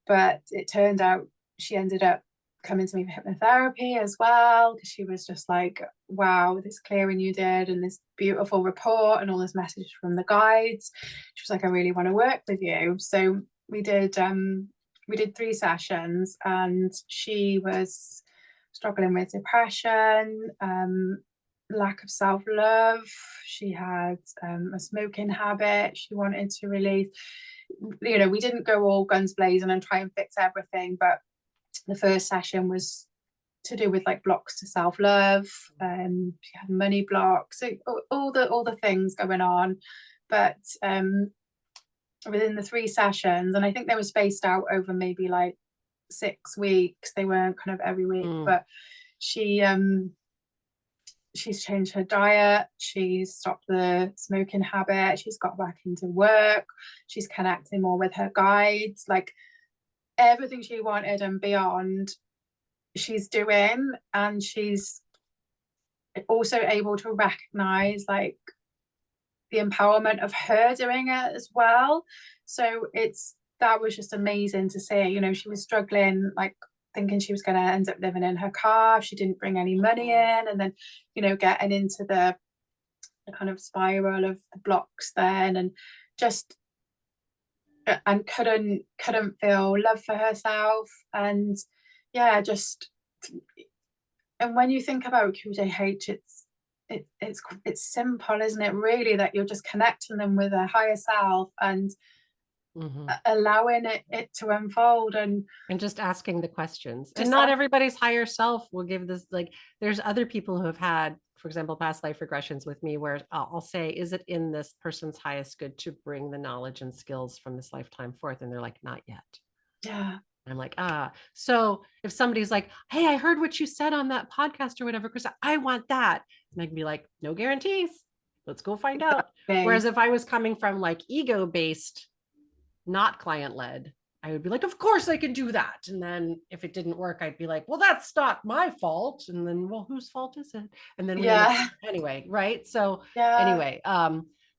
But it turned out she ended up coming to me for hypnotherapy as well, because she was just like, wow, this clearing you did and this beautiful report and all this message from the guides. She was like, I really want to work with you. So we did 3 sessions, and she was struggling with depression, lack of self-love. She had a smoking habit she wanted to release. You know, we didn't go all guns blazing and try and fix everything, but the first session was to do with like blocks to self-love. She had money blocks, so all the things going on. But within the 3 sessions, and I think they were spaced out over maybe like 6 weeks, they weren't kind of every week, but she's changed her diet, she's stopped the smoking habit, she's got back into work, she's connecting more with her guides, like everything she wanted and beyond she's doing. And she's also able to recognize like the empowerment of her doing it as well. So that was just amazing to see. You know, she was struggling, like thinking she was going to end up living in her car if she didn't bring any money in, and then, you know, getting into the kind of spiral of the blocks then, and just and couldn't feel love for herself. And yeah, just, and when you think about QJH, it's simple, isn't it, really, that you're just connecting them with a higher self and allowing it to unfold, and just asking the questions. And not everybody's higher self will give this, like there's other people who have had, for example, past life regressions with me, where I'll say, is it in this person's highest good to bring the knowledge and skills from this lifetime forth? And they're like, not yet. Yeah. I'm like, so if somebody's like, hey, I heard what you said on that podcast or whatever, Kryssa, I want that. And I can be like, no guarantees. Let's go find out. Whereas if I was coming from like ego-based, not client-led, I would be like, of course I can do that. And then if it didn't work, I'd be like, well, that's not my fault. And then, well, whose fault is it? And then anyway, right? So anyway,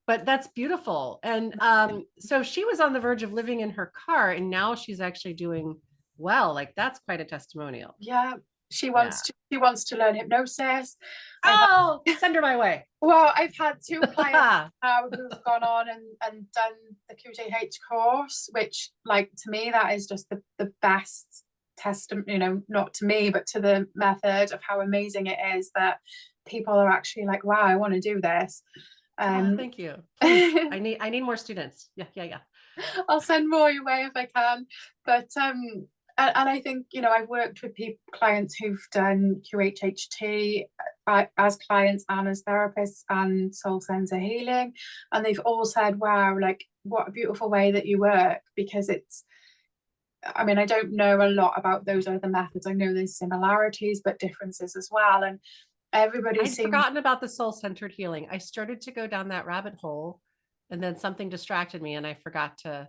but that's beautiful. And so she was on the verge of living in her car, and now she's actually doing well. Like that's quite a testimonial. Yeah. She wants to learn hypnosis. Send her my way. Well, I've had 2 clients now who've gone on and done the QJH course, which, like, to me, that is just the best testament, you know, not to me, but to the method, of how amazing it is that people are actually like, wow, I want to do this. Thank you. I need more students. Yeah. I'll send more your way if I can. But and I think, you know, I've worked with clients who've done QHHT as clients and as therapists and soul center healing, and they've all said, wow, like what a beautiful way that you work, because it's, I mean, I don't know a lot about those other methods. I know there's similarities but differences as well, and everybody's forgotten about the soul-centered healing. I started to go down that rabbit hole, and then something distracted me and I forgot to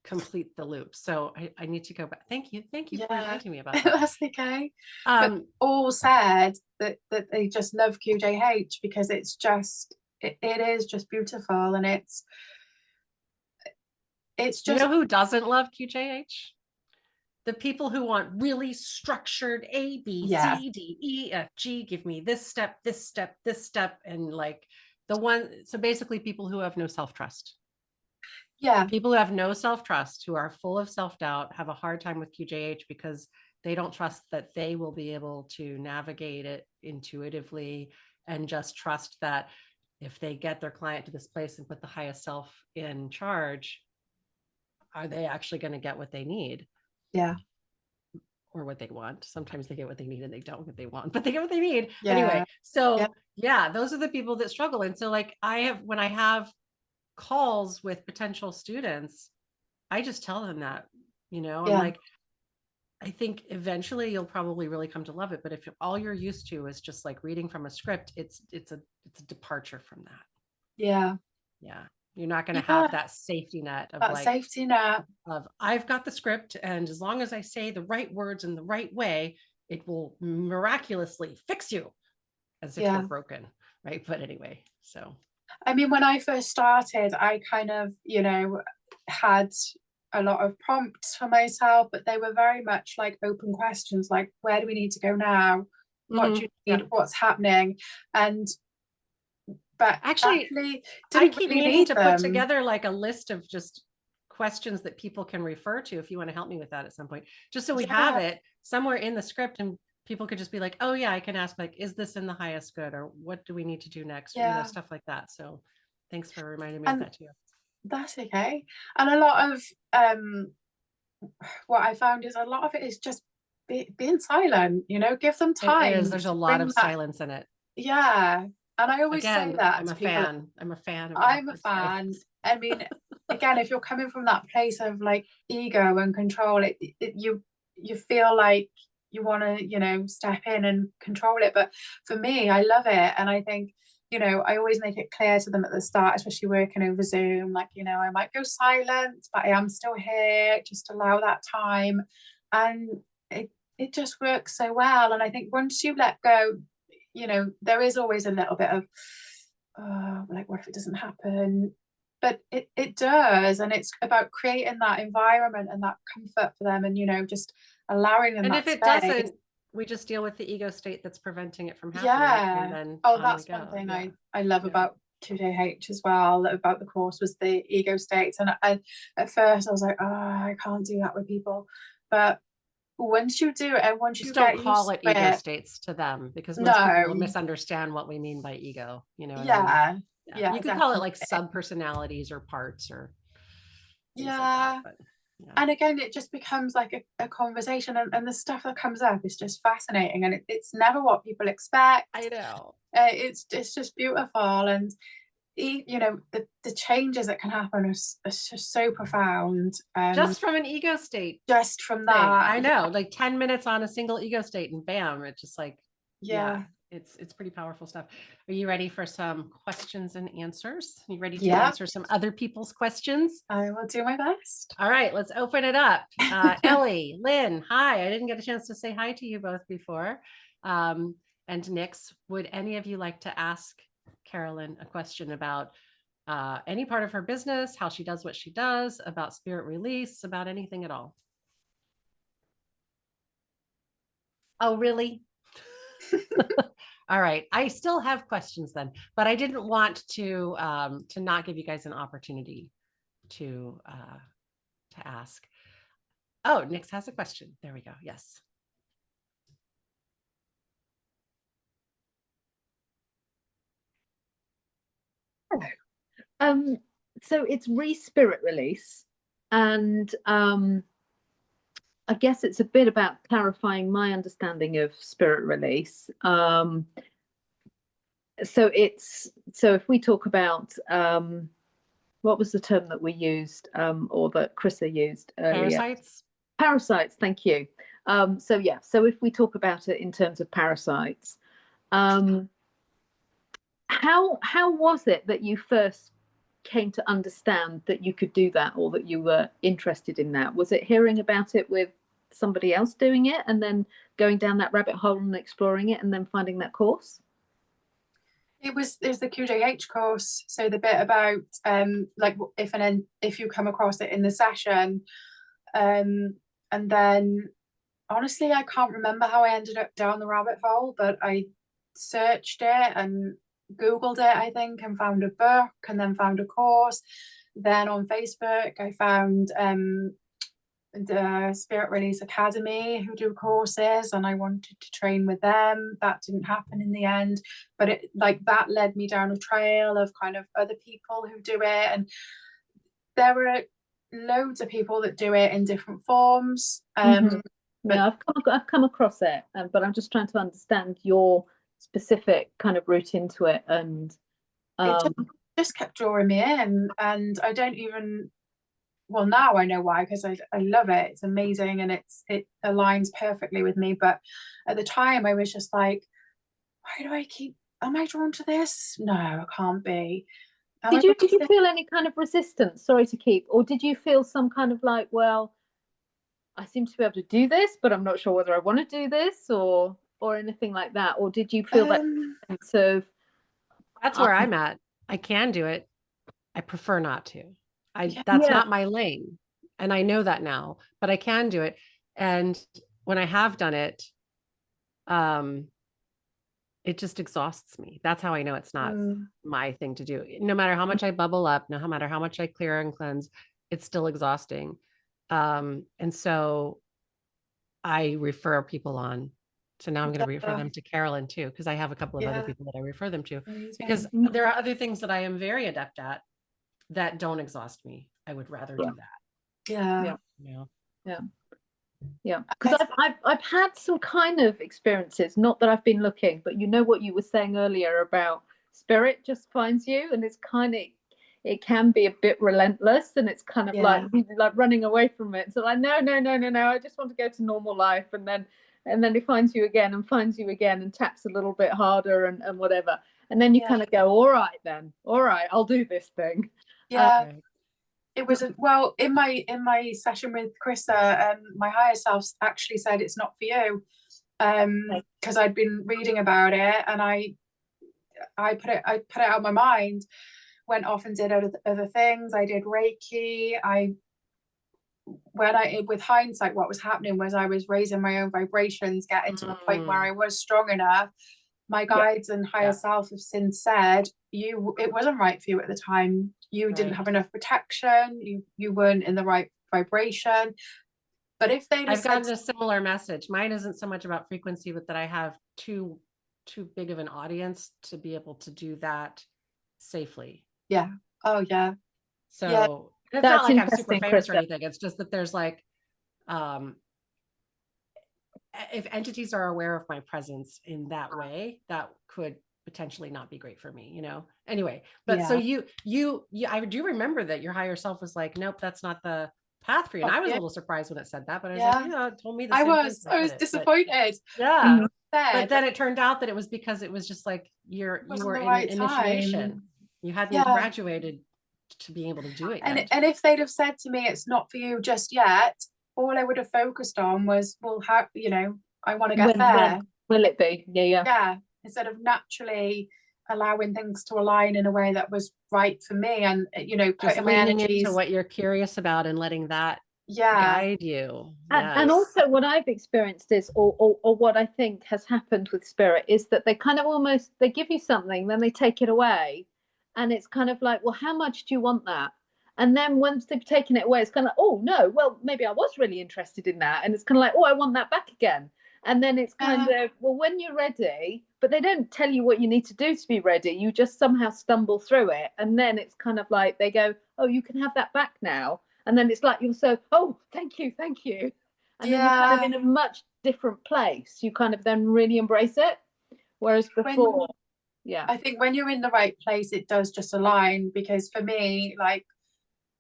complete the loop. So I need to go back. Thank you for Yeah, reminding me about that. that's okay. But all said that they just love QJH because it's just it is just beautiful, and it's just, you know who doesn't love QJH? The people who want really structured A, B, yeah, C, D, E, F, G, give me this step, this step, this step. And like so basically people who have no self-trust. yeah, People who have no self-trust, who are full of self-doubt, have a hard time with QJH because they don't trust that they will be able to navigate it intuitively, and just trust that if they get their client to this place and put the highest self in charge, are they actually going to get what they need? yeah, Or what they want. Sometimes they get what they need and they don't get what they want, but they get what they need. yeah, Anyway, so yeah, those are the people that struggle. And so like when I have calls with potential students, I just tell them that, I'm yeah, like, I think eventually you'll probably really come to love it. But if all you're used to is just like reading from a script, it's a departure from that. yeah. Yeah. You're not going to Yeah, have that safety net of that like, safety net. of I've got the script, and as long as I say the right words in the right way, it will miraculously fix you, as if we're broken, right? But anyway, so I mean, when I first started, I kind of, had a lot of prompts for myself, but they were very much like open questions, like where do we need to go now? What do you need? yeah. What's happening? And but Actually, I didn't keep really meaning need to them. put together like a list of just questions that people can refer to if you want to help me with that at some point, just so we have it somewhere in the script and people could just be like, oh yeah, I can ask like, is this in the highest good, or what do we need to do next, or stuff like that. So thanks for reminding me of that too. That's okay. And a lot of what I found is a lot of it is just being silent, give them time. It is. There's a lot of silence in it. Yeah. And I always say that I'm a people. fan. I'm a fan of I'm a fan. I mean, again, if you're coming from that place of like ego and control, you feel like you want to, step in and control it. But for me, I love it. And I think, I always make it clear to them at the start, especially working over Zoom, like, I might go silent, but I am still here. Just allow that time. And it just works so well. And I think once you let go, there is always a little bit of, oh, like, what if it doesn't happen? But it does. And it's about creating that environment and that comfort for them, and, just allowing them. And if it doesn't, we just deal with the ego state that's preventing it from happening. Yeah. And then that's one thing I love about QJH as well, about the course, was the ego states. And at first I was like, oh, I can't do that with people. But once you do it, and once just you don't call it ego states to them, because most people will misunderstand what we mean by ego. You know what I mean? Yeah. You could call it like sub-personalities or parts or things like that. But, and again, it just becomes like a conversation, and the stuff that comes up is just fascinating, and it's never what people expect. I know. It's just beautiful, and the changes that can happen are just so profound. Just from an ego state. Just from that. I know, like 10 minutes on a single ego state and bam, it's just like, it's pretty powerful stuff. Are you ready for some questions and answers? You ready to answer some other people's questions? I will do my best. All right, let's open it up. Ellie, Lynn, hi. I didn't get a chance to say hi to you both before. And Nix, would any of you like to ask Carolyn a question about any part of her business, how she does what she does, about spirit release, about anything at all? Oh, really? All right. I still have questions then, but I didn't want to not give you guys an opportunity to ask. Oh, Nix has a question. There we go. Yes. Hello. So it's spirit release, and I guess it's a bit about clarifying my understanding of spirit release. So if we talk about what was the term that we used, or that Kryssa used earlier? Parasites. Thank you. So if we talk about it in terms of parasites, how was it that you first came to understand that you could do that, or that you were interested in that? Was it hearing about it with somebody else doing it and then going down that rabbit hole and exploring it and then finding that course? There's the QJH course, so the bit about like if you come across it in the session, and then honestly I can't remember how I ended up down the rabbit hole, but I searched it and Googled it, I think, and found a book, and then found a course. Then on Facebook I found the Spirit Release Academy, who do courses, and I wanted to train with them. That didn't happen in the end, but it that led me down a trail of kind of other people who do it, and there were loads of people that do it in different forms. Yeah, I've come across it, but I'm just trying to understand your specific kind of route into it, and it just kept drawing me in, and I don't even, well, now I know why, because I love it. It's amazing, and it aligns perfectly with me. But at the time I was just like, am I drawn to this? No, I can't be. Did you feel any kind of resistance? Sorry to keep, or did you feel some kind of like, well, I seem to be able to do this, but I'm not sure whether I want to do this, or anything like that? Or did you feel that sense of, that's where I'm at. I can do it. I prefer not to. That's not my lane. And I know that now, but I can do it. And when I have done it, it just exhausts me. That's how I know it's not my thing to do. No matter how much I bubble up, no matter how much I clear and cleanse, it's still exhausting. And so I refer people on. So now I'm going to refer them to Carolyn too, because I have a couple of other people that I refer them to, because there are other things that I am very adept at that don't exhaust me. I would rather do that. Yeah, because I've had some kind of experiences, not that I've been looking, but you know what you were saying earlier about spirit just finds you, and it's kind of, it can be a bit relentless, and it's kind of like running away from it. So like, no, I just want to go to normal life, and then it finds you again and finds you again and taps a little bit harder and whatever, and then you kind of go, all right, I'll do this thing. It was well, in my session with Kryssa, my higher self actually said it's not for you, because I'd been reading about it, and I put it out of my mind, went off and did other things. I did Reiki. With hindsight, what was happening was I was raising my own vibrations, getting to the point where I was strong enough. My guides and higher self have since said, it wasn't right for you at the time. You didn't have enough protection. You weren't in the right vibration. But if I've gotten a similar message. Mine isn't so much about frequency, but that I have too big of an audience to be able to do that safely. Yeah. Oh yeah. So it's not like I'm super famous or anything. It's just that there's like, if entities are aware of my presence in that way, that could potentially not be great for me, you know? Anyway, but so I do remember that your higher self was like, nope, that's not the path for you. And I was a little surprised when it said that, but I was like, it told me the same thing. I was disappointed. But then it turned out that it was because it was just like you were in initiation. You hadn't graduated to be able to do it yet. And if they'd have said to me, it's not for you just yet, all I would have focused on was, well, how, I want to get there. Will it be? Yeah. Instead of naturally allowing things to align in a way that was right for me, and putting my energies into what you're curious about and letting that guide you. And also what I've experienced is, or what I think has happened with spirit, is that they kind of almost, they give you something, then they take it away, and it's kind of like, well, how much do you want that? And then once they've taken it away, it's kind of like, oh no, well, maybe I was really interested in that, and it's kind of like, oh, I want that back again. And then it's kind of, well, when you're ready, but they don't tell you what you need to do to be ready. You just somehow stumble through it. And then it's kind of like they go, oh, you can have that back now. And then it's like you're so, oh, thank you. And then you're kind of in a much different place. You kind of then really embrace it. Whereas before, I think when you're in the right place, it does just align. Because for me, like,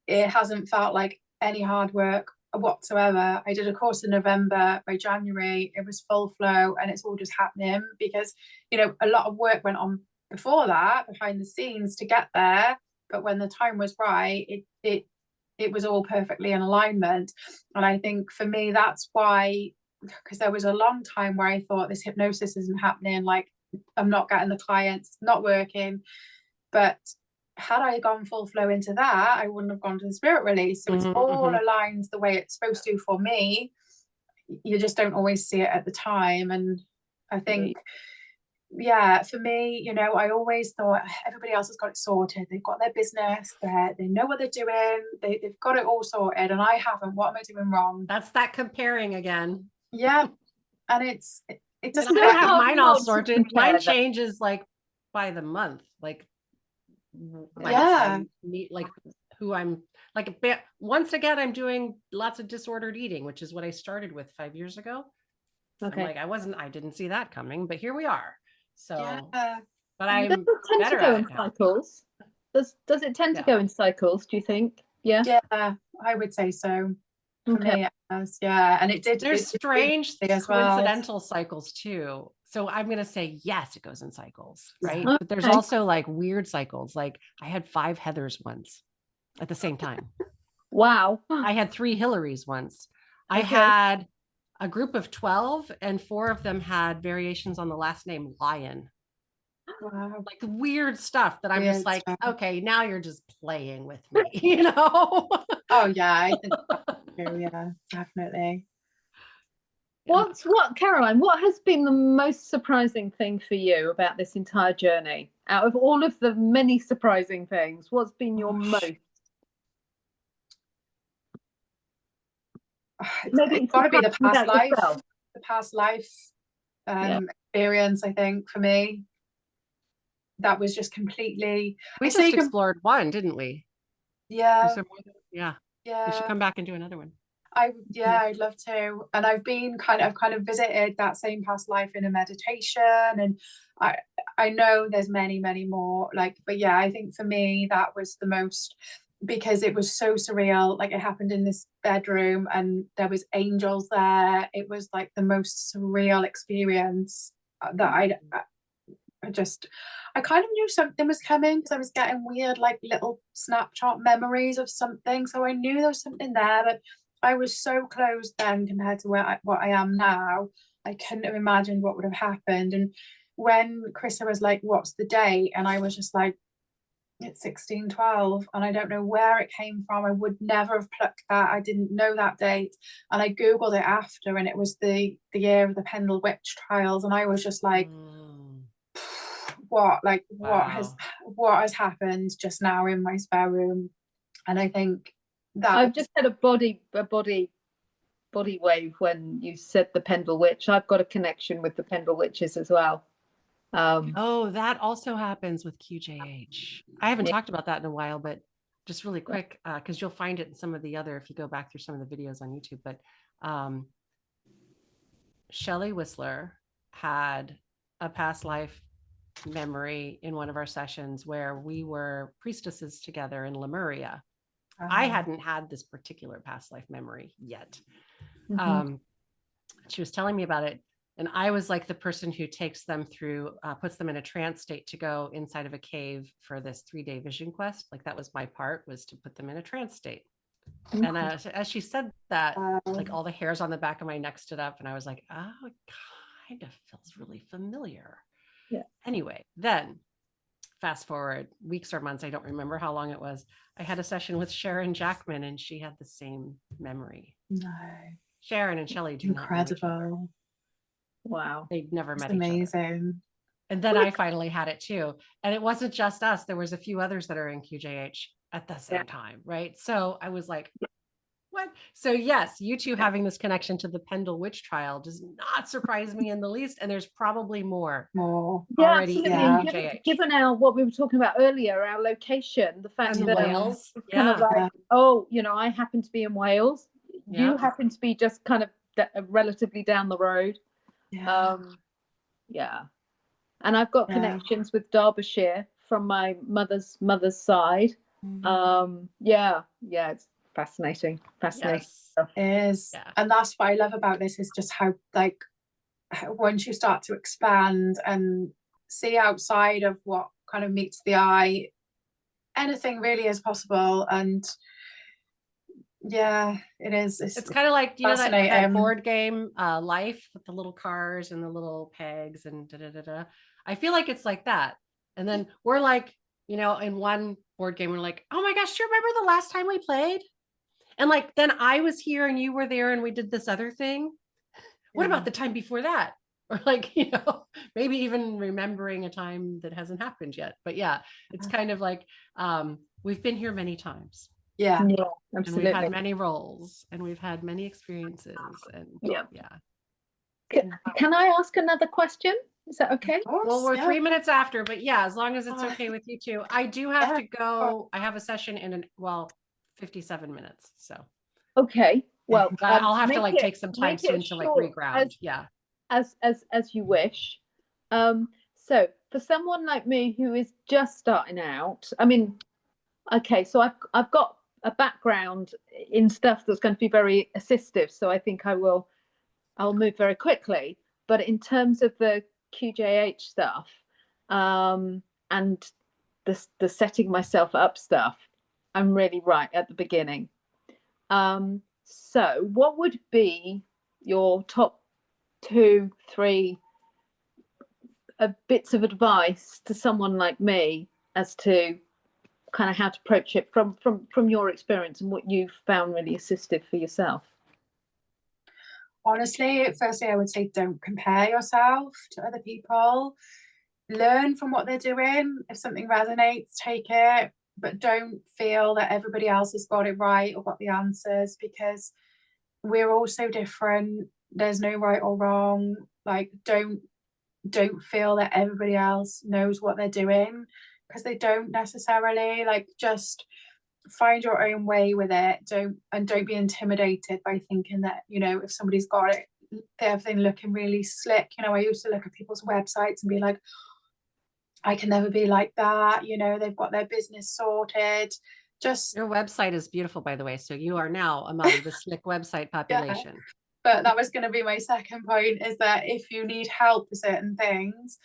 it hasn't felt like any hard work whatsoever. I did a course in November. By January it was full flow, and it's all just happening because a lot of work went on before that behind the scenes to get there, but when the time was right, it was all perfectly in alignment. And I think for me, that's why, because there was a long time where I thought this hypnosis isn't happening, like I'm not getting the clients, it's not working. But had I gone full flow into that, I wouldn't have gone to the spirit release. So it's all aligned the way it's supposed to for me. You just don't always see it at the time. And I think, yeah, for me, you know, I always thought everybody else has got it sorted. They've got their business, they know what they're doing, they've got it all sorted, and I haven't. What am I doing wrong? That's that comparing again. Yeah. And it doesn't I have mine all sorted. Mine changes like by the month, like who I'm like. Once again, I'm doing lots of disordered eating, which is what I started with 5 years ago. Okay. I'm like, I didn't see that coming, but here we are. So, but I'm better at it now. Cycles. Does it tend to go in cycles, do you think? Yeah. Yeah, I would say so. For me, it does, yeah. And it did. There's strange coincidental cycles too. So I'm going to say, yes, it goes in cycles, right? Okay. But there's also like weird cycles. Like I had 5 Heathers once at the same time. Wow. I had 3 Hillarys once. I had a group of 12 and 4 of them had variations on the last name Lion. Wow. Like weird stuff that I'm just like, okay, now you're just playing with me, you know? Oh yeah, I think that's true, yeah, definitely. What, Caroline, what has been the most surprising thing for you about this entire journey? Out of all of the many surprising things, what's been your most? It's got to be the past life experience, I think, for me. That was just completely. We just explored one, didn't we? Yeah. Yeah. We should come back and do another one. I'd love to. And I've kind of visited that same past life in a meditation, and I know there's many more, like, but yeah, I think for me that was the most, because it was so surreal. Like it happened in this bedroom and there was angels there. It was like the most surreal experience that I kind of knew something was coming, because I was getting weird like little snapshot memories of something, so I knew there was something there. But I was so closed then compared to what I am now. I couldn't have imagined what would have happened. And when Kryssa was like, what's the date, and I was just like, it's 1612, and I don't know where it came from. I would never have plucked that. I didn't know that date, and I googled it after, and it was the year of the Pendle Witch trials, and I was just like, what has happened just now in my spare room. And I think that I've just had a body wave when you said the Pendle Witch. I've got a connection with the Pendle Witches as well. That also happens with QJH. I haven't talked about that in a while, but just really quick, because you'll find it in some of the other, if you go back through some of the videos on YouTube. But Shelley Whistler had a past life memory in one of our sessions where we were priestesses together in Lemuria. I hadn't had this particular past life memory yet. She was telling me about it, and I was like the person who takes them through, puts them in a trance state to go inside of a cave for this 3-day vision quest. Like that was my part, was to put them in a trance state. And as she said that, like all the hairs on the back of my neck stood up, and I was like, oh, it kind of feels really familiar. Yeah. Anyway, then fast forward weeks or months, I don't remember how long it was. I had a session with Sharon Jackman, and she had the same memory. No. Sharon and Shelley do incredible. Wow. They'd never met amazing. each other. And then I finally had it too. And it wasn't just us. There was a few others that are in QJH at the same time, right? So I was like, what? So yes, you two having this connection to the Pendle Witch trial does not surprise me in the least. And there's probably more already in QJH. Given what we were talking about earlier, our location, the fact that Wales, kind of like, I happen to be in Wales. You happen to be just kind of relatively down the road. And I've got connections with Derbyshire from my mother's side. It's fascinating stuff. It is. And that's what I love about this, is just how, like, once you start to expand and see outside of what kind of meets the eye, anything really is possible. And yeah, it is. It's kind of like, you know, that board game, Life, with the little cars and the little pegs and da da da da. I feel like it's like that. And then we're like, you know, in one board game, we're like, oh my gosh, do you remember the last time we played? And like, then I was here and you were there and we did this other thing. What about the time before that? Or like, you know, maybe even remembering a time that hasn't happened yet. But yeah, it's kind of like, we've been here many times. Yeah, absolutely. And we've had many roles and we've had many experiences. And yeah. Can I ask another question? Is that okay? Well, we're 3 minutes after, but yeah, as long as it's okay with you two. I do have to go. I have a session in 57 minutes. So okay. Well, I'll have to like take some time soon to like reground. As you wish. So for someone like me who is just starting out, I mean, okay, so I've got a background in stuff that's going to be very assistive, so I think I'll move very quickly. But in terms of the QJH stuff, and the setting myself up stuff, I'm really right at the beginning. So what would be your top 2, 3 bits of advice to someone like me as to kind of how to approach it from your experience and what you've found really assistive for yourself? Honestly, firstly, I would say don't compare yourself to other people. Learn from what they're doing. If something resonates, take it, but don't feel that everybody else has got it right or got the answers, because we're all so different. There's no right or wrong. Like, don't feel that everybody else knows what they're doing, because they don't necessarily. Like, just find your own way with it. Don't be intimidated by thinking that, you know, if somebody's got it, everything looking really slick. You know, I used to look at people's websites and be like, I can never be like that. You know, they've got their business sorted. Just your website is beautiful, by the way. So you are now among the slick website population. Yeah. But that was going to be my second point, is that if you need help with certain things,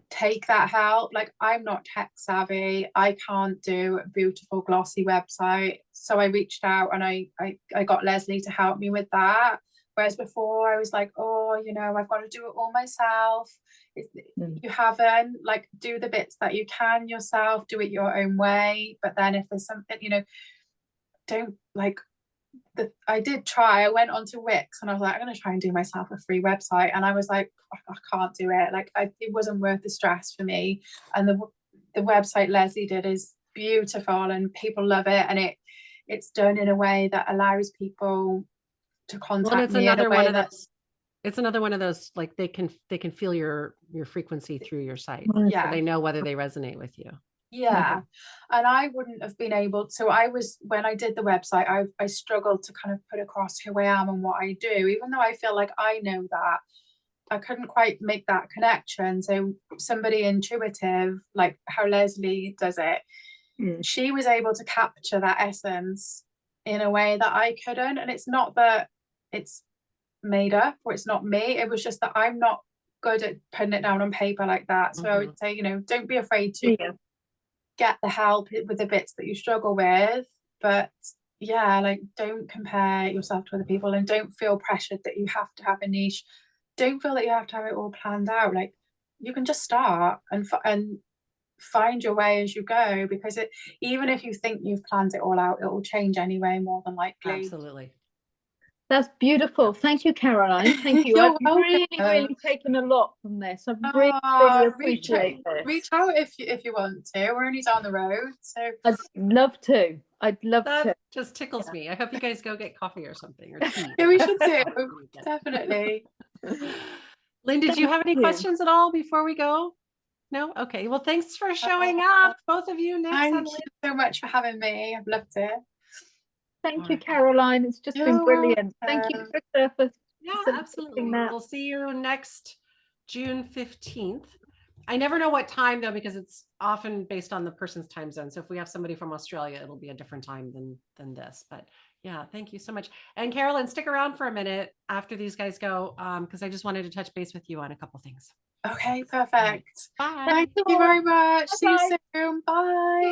take that help. Like, I'm not tech savvy. I can't do a beautiful glossy website. So I reached out and I got Leslie to help me with that. Whereas before I was like, oh, you know, I've got to do it all myself. You haven't. Like, do the bits that you can yourself, do it your own way. But then if there's something, you know, don't like, I did try. I went onto Wix and I was like, I'm going to try and do myself a free website. And I was like, I can't do it. Like, it wasn't worth the stress for me. And the website Leslie did is beautiful and people love it. And it's done in a way that allows people to contact me in a way that's... It's another one of those, like, they can feel your frequency through your site. Yeah. So they know whether they resonate with you. Yeah. And I wouldn't have been able to, when I did the website, I struggled to kind of put across who I am and what I do, even though I feel like I know that. I couldn't quite make that connection. So somebody intuitive, like how Leslie does it, she was able to capture that essence in a way that I couldn't. And it's not that it's made up or it's not me. It was just that I'm not good at putting it down on paper like that. So I would say, you know, don't be afraid to get the help with the bits that you struggle with. But yeah, like, don't compare yourself to other people and don't feel pressured that you have to have a niche. Don't feel that you have to have it all planned out. Like, you can just start and find your way as you go, because even if you think you've planned it all out, it will change anyway, more than likely. Absolutely. That's beautiful. Thank you, Caroline. Thank you. I've really taken a lot from this. I really appreciate this. Reach out if you want to. We're only down the road, so I'd love to. That just tickles me. I hope you guys go get coffee or something, or tea. Yeah, we should do. Definitely. Lynn, did you have any questions at all before we go? No? Okay. Well, thanks for showing up, both of you. Thank you so much for having me. I've loved it. Thank you, Caroline. It's just been brilliant. Thank you, Kryssa, for absolutely. We'll see you next June 15th. I never know what time, though, because it's often based on the person's time zone. So if we have somebody from Australia, it'll be a different time than this. But yeah, thank you so much. And Carolyn, stick around for a minute after these guys go, because I just wanted to touch base with you on a couple things. Okay, perfect. Bye. Thank you very much. See you soon. Bye.